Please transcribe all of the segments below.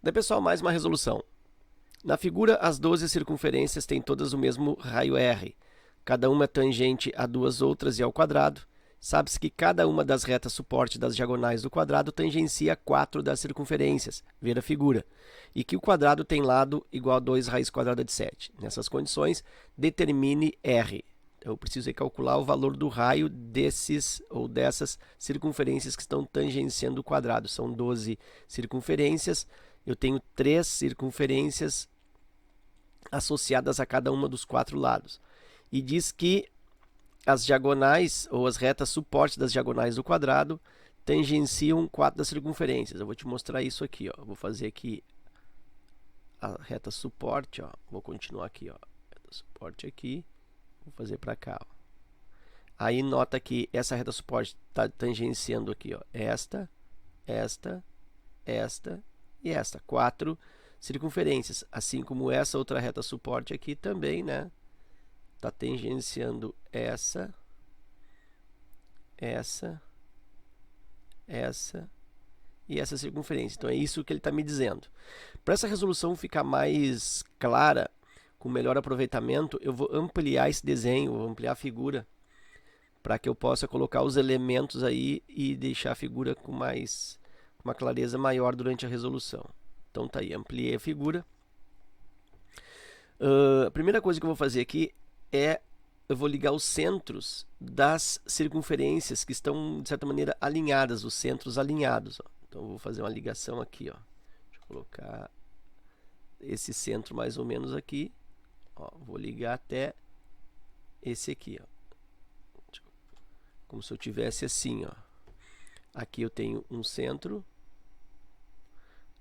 Daí, pessoal, mais uma resolução. Na figura, as 12 circunferências têm todas o mesmo raio R. Cada uma é tangente a duas outras e ao quadrado. Sabe-se que cada uma das retas suporte das diagonais do quadrado tangencia 4 das circunferências, ver a figura, e que o quadrado tem lado igual a 2 raiz quadrada de 7. Nessas condições, determine R. Eu preciso calcular o valor do raio desses ou dessas circunferências que estão tangenciando o quadrado. São 12 circunferências. Eu tenho 3 circunferências associadas a cada uma dos 4 lados. E diz que as diagonais ou as retas suporte das diagonais do quadrado tangenciam 4 das circunferências. Eu vou te mostrar isso aqui, ó. Vou fazer aqui a reta suporte, ó. Vou continuar aqui, ó. Reta suporte aqui. Vou fazer para cá, ó. Aí nota que essa reta suporte está tangenciando aqui, ó. Esta e esta. 4 circunferências. Assim como essa outra reta suporte aqui também, né? Está tangenciando essa e essa circunferência. Então é isso que ele está me dizendo. Para essa resolução ficar mais clara, com melhor aproveitamento, eu vou ampliar esse desenho, vou ampliar a figura, para que eu possa colocar os elementos aí e deixar a figura com uma clareza maior durante a resolução. Então tá aí, ampliei a figura. A primeira coisa que eu vou fazer aqui eu vou ligar os centros das circunferências que estão, de certa maneira, alinhadas, os centros alinhados. Ó. Então, eu vou fazer uma ligação aqui. Ó. Deixa eu colocar esse centro mais ou menos aqui. Ó, vou ligar até esse aqui. Ó. Como se eu tivesse assim. Ó. Aqui eu tenho um centro.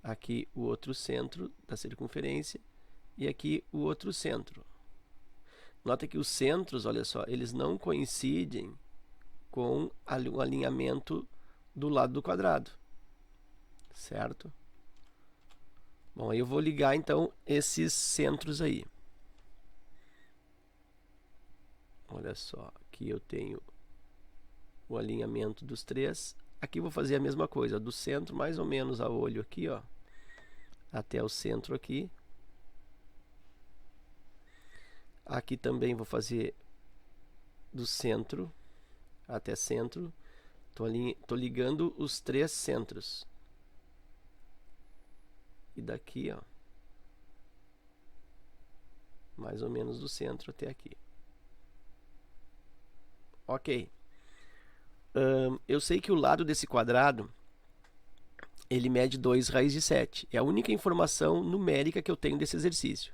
Aqui o outro centro da circunferência. E aqui o outro centro. Nota que os centros, olha só, eles não coincidem com o alinhamento do lado do quadrado, certo? Bom, aí eu vou ligar então esses centros aí. Olha só, aqui eu tenho o alinhamento dos 3. Aqui eu vou fazer a mesma coisa, do centro mais ou menos a olho aqui, ó, até o centro aqui. Aqui também vou fazer do centro até centro. Tô ligando os 3 centros. E daqui, ó, mais ou menos do centro até aqui. Ok. Eu sei que o lado desse quadrado, ele mede 2 raiz de 7. É a única informação numérica que eu tenho desse exercício.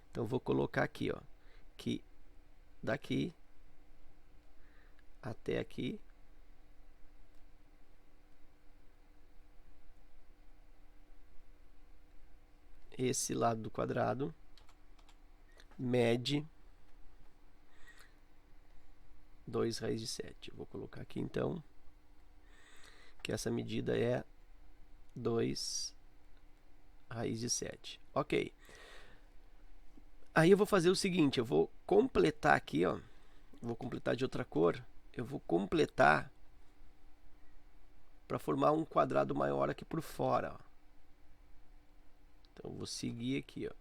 Então, vou colocar aqui, ó, que daqui até aqui esse lado do quadrado mede 2 raiz de 7. Eu vou colocar aqui então que essa medida é 2 raiz de 7. Ok. Aí eu vou fazer o seguinte, eu vou completar aqui, ó, vou completar de outra cor, eu vou completar para formar um quadrado maior aqui por fora, ó. Então, vou seguir aqui, ó.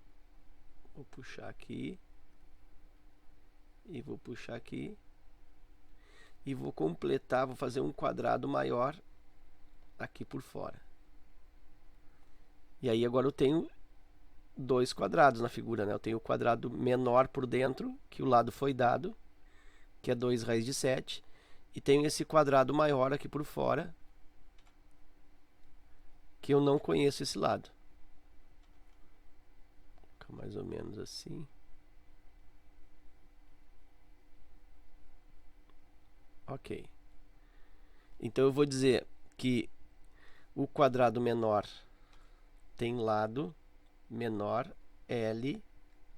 Vou puxar aqui. E vou puxar aqui. E vou completar, vou fazer um quadrado maior aqui por fora. E aí agora eu tenho 2 quadrados na figura, né? Eu tenho o quadrado menor por dentro, que o lado foi dado, que é 2 raiz de 7. E tenho esse quadrado maior aqui por fora, que eu não conheço esse lado. Fica mais ou menos assim. Ok. Então eu vou dizer que o quadrado menor tem lado menor L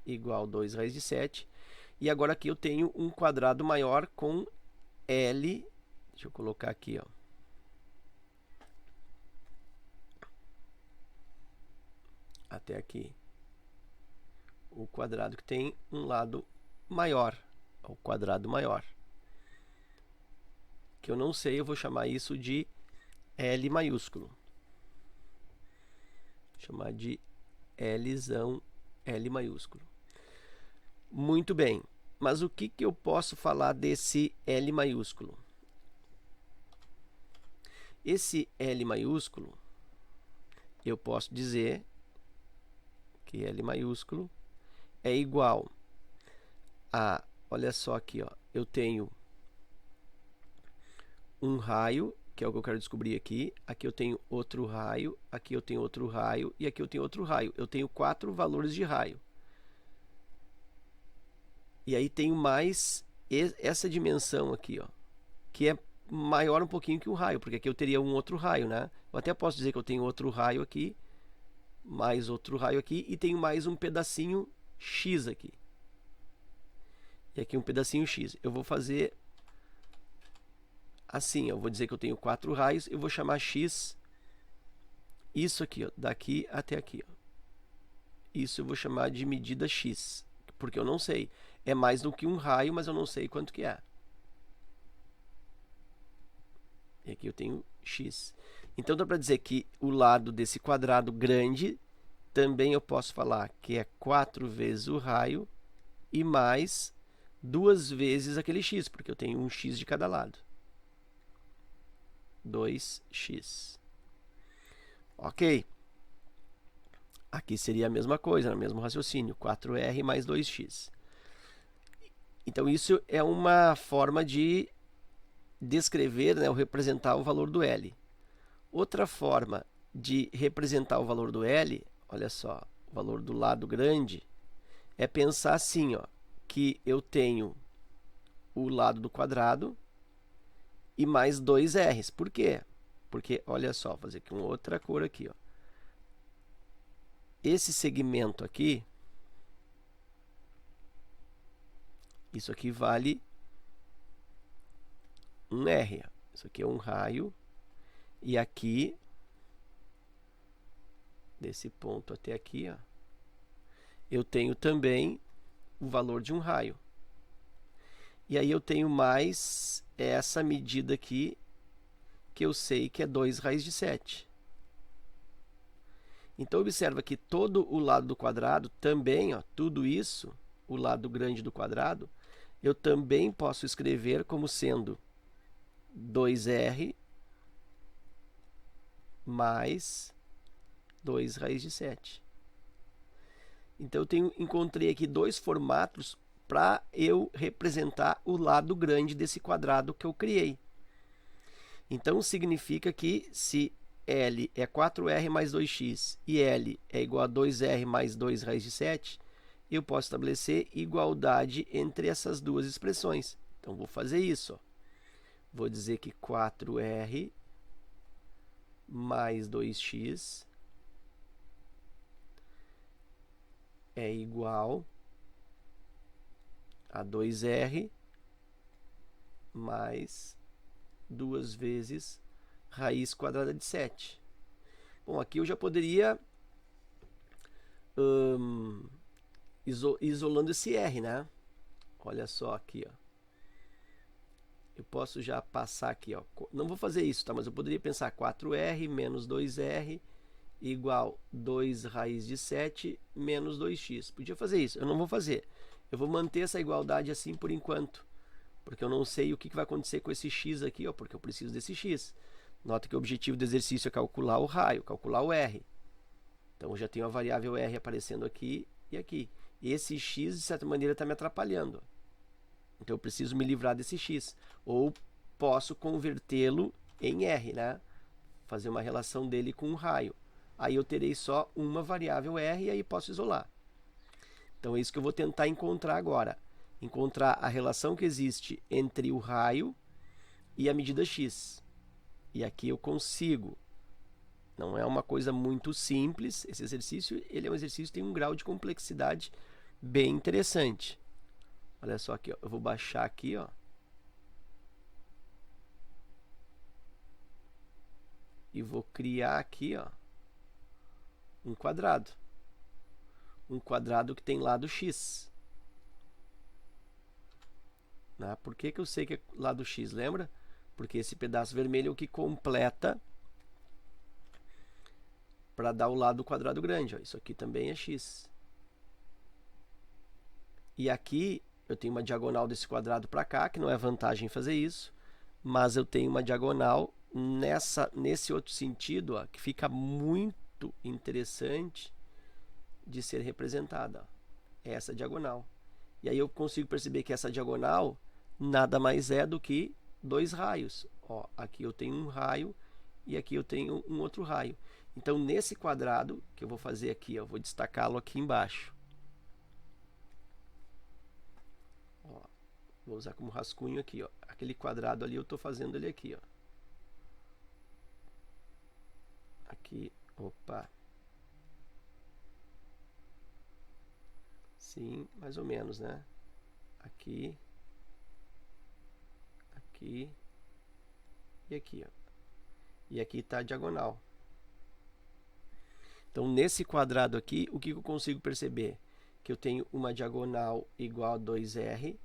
igual a 2 raiz de 7. E agora aqui eu tenho um quadrado maior com L. Deixa eu colocar aqui, ó. Até aqui. O quadrado que tem um lado maior. O quadrado maior. Que eu não sei, eu vou chamar isso de L maiúsculo. chamar de Lzão, L maiúsculo. Muito bem, mas o que eu posso falar desse L maiúsculo? Esse L maiúsculo, eu posso dizer que L maiúsculo é igual a, olha só aqui, ó, eu tenho um raio, que é o que eu quero descobrir aqui. Aqui eu tenho outro raio, aqui eu tenho outro raio e aqui eu tenho outro raio. Eu tenho 4 valores de raio. E aí tenho mais essa dimensão aqui, ó, que é maior um pouquinho que o raio, porque aqui eu teria um outro raio, né? Eu até posso dizer que eu tenho outro raio aqui, mais outro raio aqui, e tenho mais um pedacinho X aqui. E aqui um pedacinho X. Eu vou fazer assim, eu vou dizer que eu tenho 4 raios, eu vou chamar X, isso aqui, ó, daqui até aqui. Ó. Isso eu vou chamar de medida X, porque eu não sei. É mais do que um raio, mas eu não sei quanto que é. E aqui eu tenho X. Então dá para dizer que o lado desse quadrado grande, também eu posso falar que é 4 vezes o raio e mais 2 vezes aquele X, porque eu tenho um X de cada lado. 2x. Ok. Aqui seria a mesma coisa, no mesmo raciocínio. 4r mais 2x. Então, isso é uma forma de descrever, né, ou representar o valor do L. Outra forma de representar o valor do L, olha só, o valor do lado grande, é pensar assim, ó, que eu tenho o lado do quadrado e mais 2 R's. Por quê? Porque, olha só, vou fazer aqui uma outra cor aqui. Ó. Esse segmento aqui, isso aqui vale 1 R. Ó. Isso aqui é um raio. E aqui, desse ponto até aqui, ó, eu tenho também o valor de um raio. E aí eu tenho mais essa medida aqui, que eu sei que é 2 raiz de 7. Então, observa que todo o lado do quadrado também, ó, tudo isso, o lado grande do quadrado, eu também posso escrever como sendo 2r mais 2 raiz de 7. Então, eu encontrei aqui 2 formatos para eu representar o lado grande desse quadrado que eu criei. Então, significa que se L é 4R mais 2x e L é igual a 2R mais 2 raiz de 7, eu posso estabelecer igualdade entre essas duas expressões. Então, vou fazer isso. Ó. Vou dizer que 4R mais 2x é igual a 2R mais 2 vezes raiz quadrada de 7. Bom, aqui eu já poderia isolando esse R, né? Olha só aqui, ó. Eu posso já passar aqui, ó. Não vou fazer isso, tá? Mas eu poderia pensar 4R menos 2R igual 2 raiz de 7 menos 2x. Podia fazer isso, eu não vou fazer. Eu vou manter essa igualdade assim por enquanto, porque eu não sei o que vai acontecer com esse x aqui, ó, porque eu preciso desse x. Nota que o objetivo do exercício é calcular o raio, calcular o R. Então, eu já tenho a variável R aparecendo aqui e aqui. E esse x, de certa maneira, está me atrapalhando. Então, eu preciso me livrar desse x. Ou posso convertê-lo em R, né? Fazer uma relação dele com um raio. Aí eu terei só uma variável R e aí posso isolar. Então, é isso que eu vou tentar encontrar agora. Encontrar a relação que existe entre o raio e a medida x. E aqui eu consigo. Não é uma coisa muito simples. Esse exercício, ele é um exercício que tem um grau de complexidade bem interessante. Olha só aqui, ó. Eu vou baixar aqui, ó. E vou criar aqui, ó, um quadrado. Um quadrado que tem lado x. Né? Por que eu sei que é lado x? Lembra? Porque esse pedaço vermelho é o que completa para dar o lado do quadrado grande. Ó. Isso aqui também é x. E aqui eu tenho uma diagonal desse quadrado para cá, que não é vantagem fazer isso, mas eu tenho uma diagonal nesse outro sentido, ó, que fica muito interessante de ser representada. Ó. É essa diagonal. E aí eu consigo perceber que essa diagonal nada mais é do que dois raios. Ó, aqui eu tenho um raio e aqui eu tenho um outro raio. Então, nesse quadrado, que eu vou fazer aqui, eu vou destacá-lo aqui embaixo. Ó, vou usar como rascunho aqui. Ó. Aquele quadrado ali, eu estou fazendo ele aqui. Ó. Aqui, opa. Sim, mais ou menos, né? Aqui, aqui e aqui. Ó. E aqui está a diagonal. Então, nesse quadrado aqui, o que eu consigo perceber? Que eu tenho uma diagonal igual a 2r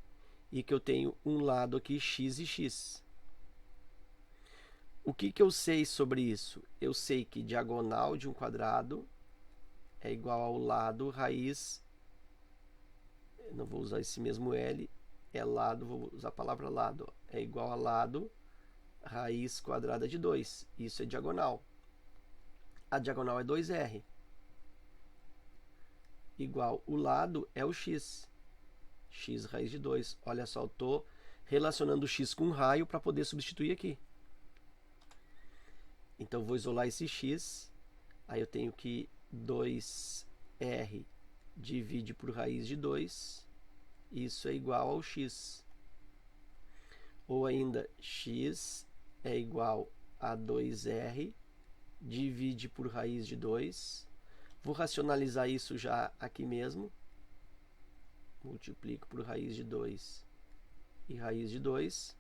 e que eu tenho um lado aqui x e x. O que eu sei sobre isso? Eu sei que diagonal de um quadrado é igual ao lado raiz, não vou usar esse mesmo L, é lado, vou usar a palavra lado, ó, é igual a lado raiz quadrada de 2. Isso é diagonal. A diagonal é 2r. Igual o lado é o x. X raiz de 2. Olha só, eu estou relacionando o x com um raio para poder substituir aqui. Então, eu vou isolar esse x. Aí eu tenho que 2r divide por raiz de 2. Isso é igual ao x. Ou ainda, x é igual a 2r divide por raiz de 2. Vou racionalizar isso já aqui mesmo. Multiplico por raiz de 2 e raiz de 2.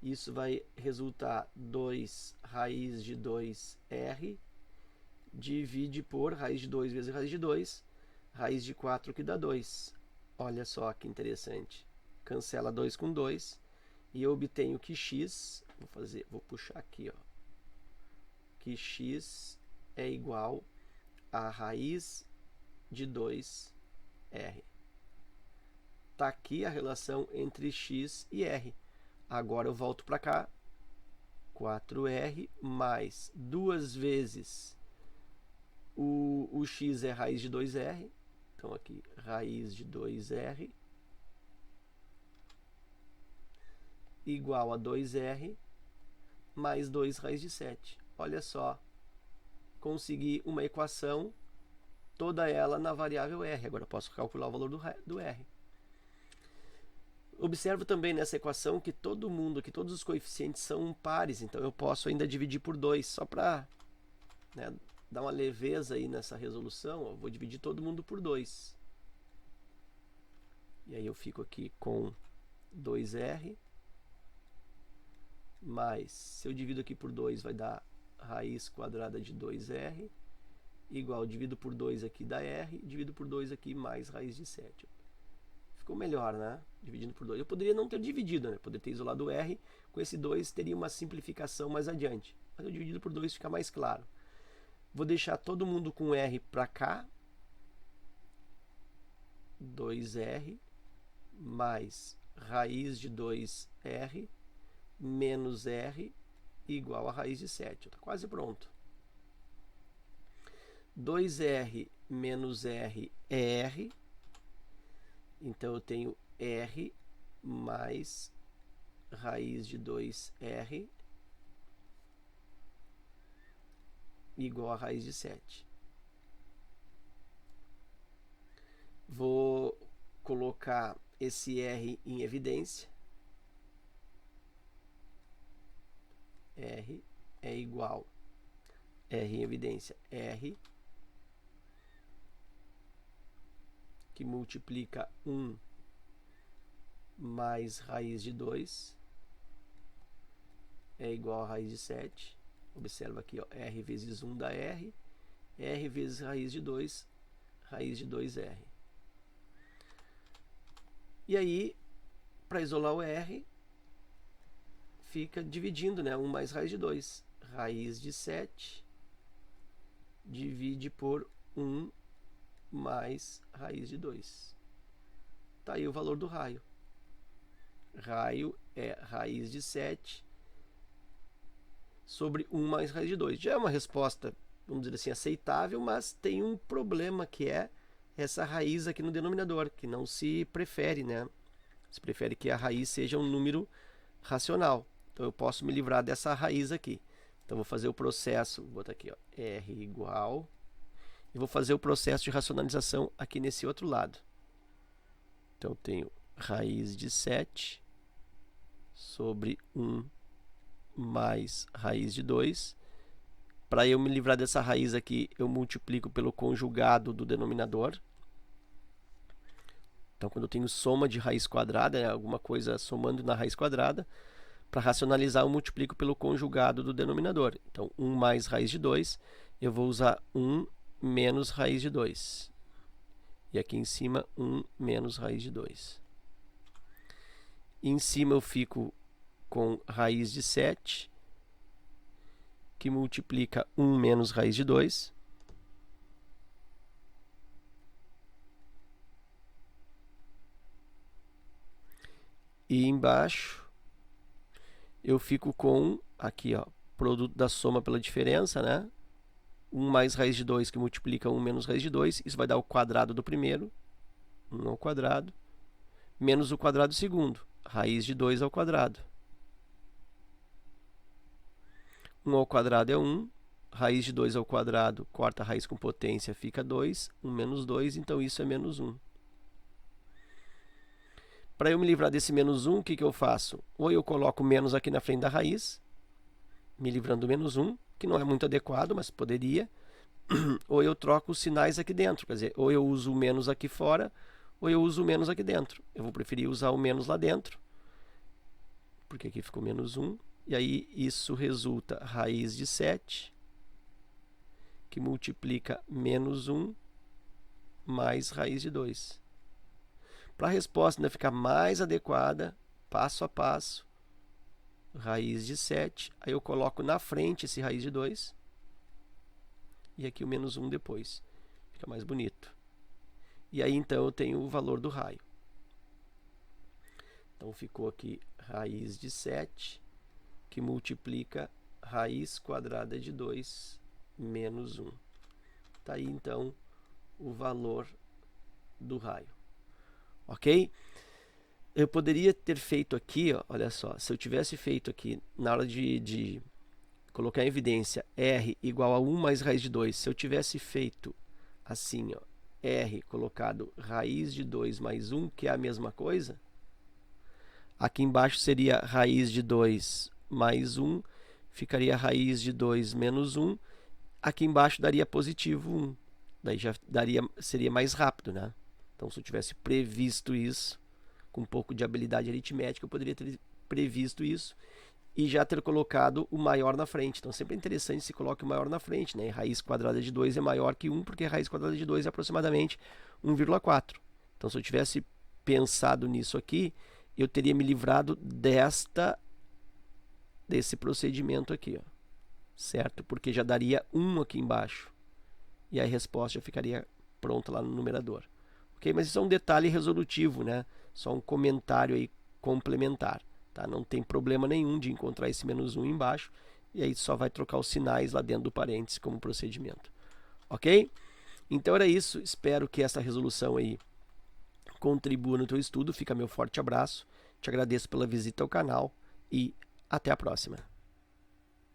Isso vai resultar 2 raiz de 2r divide por raiz de 2 vezes raiz de 2, raiz de 4 que dá 2. Olha só que interessante. Cancela 2 com 2 e eu obtenho que x, vou puxar aqui, ó, que x é igual a raiz de 2r. Está aqui a relação entre x e r. Agora eu volto para cá. 4r mais 2 vezes o x é raiz de 2r. Então, aqui, raiz de 2r igual a 2r mais 2 raiz de 7. Olha só, consegui uma equação, toda ela na variável r. Agora eu posso calcular o valor do r. Observo também nessa equação que todos os coeficientes são pares, então eu posso ainda dividir por 2, só para, né, dar uma leveza aí nessa resolução. Ó, vou dividir todo mundo por 2. E aí eu fico aqui com 2r, mais, se eu divido aqui por 2, vai dar raiz quadrada de 2r, igual, divido por 2 aqui dá r, divido por 2 aqui mais raiz de 7. Ficou melhor, né? Dividindo por 2. Eu poderia não ter dividido, né? Poderia ter isolado o r, com esse 2 teria uma simplificação mais adiante. Mas eu dividido por 2 fica mais claro. Vou deixar todo mundo com r para cá. 2r mais raiz de 2r menos r igual a raiz de 7. Está quase pronto. 2r menos r é r. Então, eu tenho r mais raiz de 2r igual a raiz de 7. Vou colocar esse r em evidência. R é igual, r em evidência, r, que multiplica 1 mais raiz de 2 é igual a raiz de 7. Observa aqui, ó, r vezes 1 dá r, r vezes raiz de 2, raiz de 2r. E aí, para isolar o r, fica dividindo, né? 1 mais raiz de 2. Raiz de 7 divide por 1 mais raiz de 2. Está aí o valor do raio. Raio é raiz de 7 sobre 1 mais raiz de 2. Já é uma resposta, vamos dizer assim, aceitável, mas tem um problema que é essa raiz aqui no denominador, que não se prefere, né? Se prefere que a raiz seja um número racional. Então eu posso me livrar dessa raiz aqui. Então vou fazer o processo, vou botar aqui, ó, R igual, e vou fazer o processo de racionalização aqui nesse outro lado. Então eu tenho raiz de 7 sobre 1 mais raiz de 2. Para eu me livrar dessa raiz aqui, eu multiplico pelo conjugado do denominador. Então, quando eu tenho soma de raiz quadrada, né, alguma coisa somando na raiz quadrada, para racionalizar eu multiplico pelo conjugado do denominador. Então, 1 mais raiz de 2, eu vou usar 1 menos raiz de 2. E aqui em cima, 1 menos raiz de 2. E em cima eu fico com raiz de 7, que multiplica 1 menos raiz de 2. E embaixo eu fico com, aqui, ó, produto da soma pela diferença, né? 1 mais raiz de 2 que multiplica 1 menos raiz de 2. Isso vai dar o quadrado do primeiro, 1 ao quadrado, menos o quadrado do segundo, raiz de 2 ao quadrado. 1 ao quadrado é 1, raiz de 2 ao quadrado, corta a raiz com potência, fica 2, 1 menos 2, então isso é menos 1. Para eu me livrar desse menos 1, o que eu faço? Ou eu coloco menos aqui na frente da raiz, me livrando do menos 1, que não é muito adequado, mas poderia. Ou eu troco os sinais aqui dentro, quer dizer, ou eu uso o menos aqui fora, ou eu uso o menos aqui dentro. Eu vou preferir usar o menos lá dentro, porque aqui ficou menos 1. E aí isso resulta raiz de 7, que multiplica menos 1 mais raiz de 2. Para a resposta ainda ficar mais adequada, passo a passo, raiz de 7, aí eu coloco na frente esse raiz de 2, e aqui o menos 1 depois. Fica mais bonito. E aí então eu tenho o valor do raio. Então ficou aqui raiz de 7, que multiplica raiz quadrada de 2 menos 1. Está aí então o valor do raio. Ok? Eu poderia ter feito aqui, ó, olha só, se eu tivesse feito aqui, na hora de colocar em evidência R igual a 1 mais raiz de 2, se eu tivesse feito assim, ó, R colocado raiz de 2 mais 1, que é a mesma coisa, aqui embaixo seria raiz de 2 mais 1, ficaria raiz de 2 menos 1, aqui embaixo daria positivo 1, daí já seria mais rápido, né? Então, se eu tivesse previsto isso, com um pouco de habilidade aritmética, eu poderia ter previsto isso e já ter colocado o maior na frente. Então, sempre é interessante se coloque o maior na frente, né? E raiz quadrada de 2 é maior que 1, porque a raiz quadrada de 2 é aproximadamente 1,4. Então, se eu tivesse pensado nisso aqui, eu teria me livrado desse procedimento aqui, ó, certo? Porque já daria 1 aqui embaixo. E a resposta já ficaria pronta lá no numerador. Ok? Mas isso é um detalhe resolutivo, né? Só um comentário aí complementar. Tá? Não tem problema nenhum de encontrar esse menos 1 embaixo. E aí só vai trocar os sinais lá dentro do parênteses como procedimento. Ok? Então era isso. Espero que essa resolução aí contribua no teu estudo. Fica meu forte abraço. Te agradeço pela visita ao canal e até a próxima.